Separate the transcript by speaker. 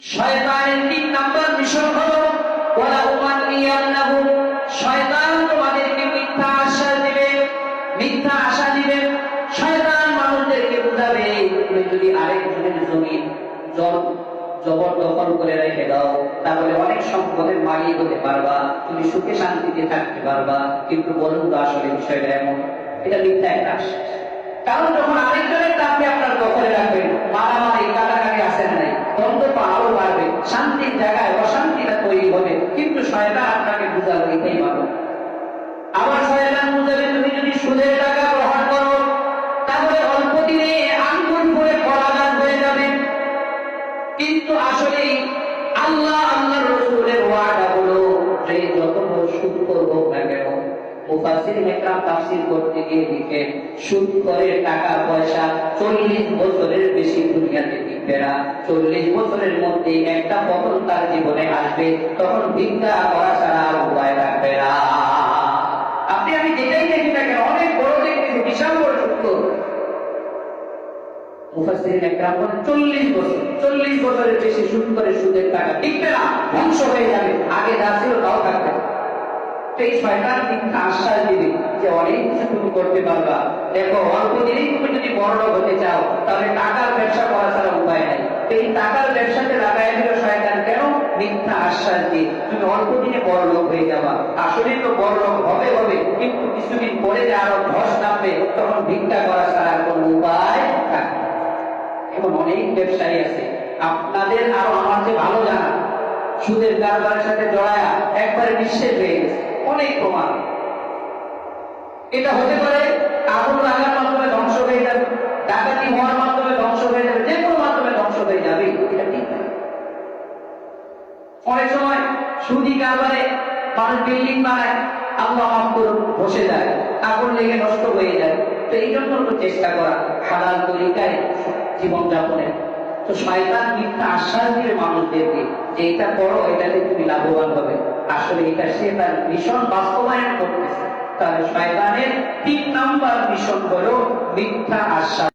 Speaker 1: শয়তানের ৩ number mission হলো ওয়ালা উমানিয়ান্নাহুম। শয়তান তোমাদেরকে মিথ্যা আশ্বাস দিবে, মিথ্যা আশা দিবে। শয়তান মানুষদেরকে বুঝাবে তুমি যদি আরেকজনের জমি জবরদখল করে রেখে দাও তাহলে অনেক সম্পদের মালিক হতে পারবা, তুমি সুখে শান্তিতে থাকতে পারবা। কিন্তু বলুন তো আসলে বিষয়টা এমন? এটা মিথ্যা একটা আশ্বাস। কারণ যখন আরেকজনের আপনি আপনার দখলে রাখবেন, মারামারি কাটাকাটি আসেন নাই, দ্বন্দ্ব আরো বাড়বে, শান্তির জায়গায় অশান্তিটা তৈরি হবে। কিন্তু শয়তান আপনাকে বুঝাবে এটাই ভালো। আবার শয়তান বুঝাবে তুমি যদি সুদের টাকা গ্রহণ করো তাহলে অল্প দিনে আঙ্গুল ফুলে ফলাদান হয়ে যাবে। কিন্তু আসলে আল্লাহ রাসূলের ওয়াদা হলো যে যত বড় সুদ হোক না কেন, মুফাসসিরিন একরাম তাফসীর করতে গিয়ে লিখেন সুদ করে টাকা পয়সা ৪০ বছরের বেশি দুনিয়াতে টিকবে না। ৪০ বছরের মধ্যে একটা পতন তার জীবনে আসবে, তখন ভিক্ষা করা ছাড়া আর উপায় থাকবে না। আপনি আমি যেটাই দেখি না কেন, অনেক বড় দেখতেছি, বিশাল বড় সত্য। মুফাসসিরিন একরাম বলেন ৪০ বছরের বেশি সুদ করে সুদের টাকা টিকবে না, ধ্বংস হয়ে যাবে, আগে যা ছিল তাও থাকবে না। এই শয়তান মিথ্যা আশ্বাস দিবে যে অনেক কিছু তুমি করতে পারবা। দেখো অল্প দিনেই তুমি যদি বড়লোক হতে চাও তাহলে টাকার ব্যবসা করা ছাড়া উপায় নাই। এই টাকার ব্যবসাতে লাগাই দিল শয়তান, কেন? মিথ্যা আশ্বাস দিয়ে তুমি অল্প দিনে বড়লোক হয়ে যাবা। আসলে তো বড়লোক হবে, কিন্তু কিছুদিন পরে যে আরো ধস নামবে, তখন ভিক্ষা করা ছাড়া কোনো উপায় থাকবে। এখন অনেক ব্যবসায়ী আছে, আপনাদের আরো আমার যে ভালো জানা, সুদের কারবারের সাথে জড়ায়া একবারে নিঃশেষ হয়ে গেছে। অনেক প্রমাণ। এটা হতে পারে আগুন লাগার মাধ্যমে ধ্বংস হয়ে যাবে, ডাকাতি হওয়ার মাধ্যমে ধ্বংস হয়ে যাবে, যে কোনো মাধ্যমে ধ্বংস হয়ে যাবে, এটা ঠিক না। অনেক সময় সুদি কারবারে মানুষ বিল্ডিং বানায়, আল্লাহ মাফ করুন, বসে যায়, আগুন লেগে নষ্ট হয়ে যায়। তো এই জন্য চেষ্টা করা হালাল তরিকায় জীবনযাপনের। তো শয়তান মিথ্যা আশ্বাস দিবে মানুষদেরকে যে এটা করো, এটাতে তুমি লাভবান হবে। আসলে এটা সে তার মিশন বাস্তবায়ন করতেছে। তাহলে শয়তানের ৩ নাম্বার মিশন হলো মিথ্যা আশ্বাস।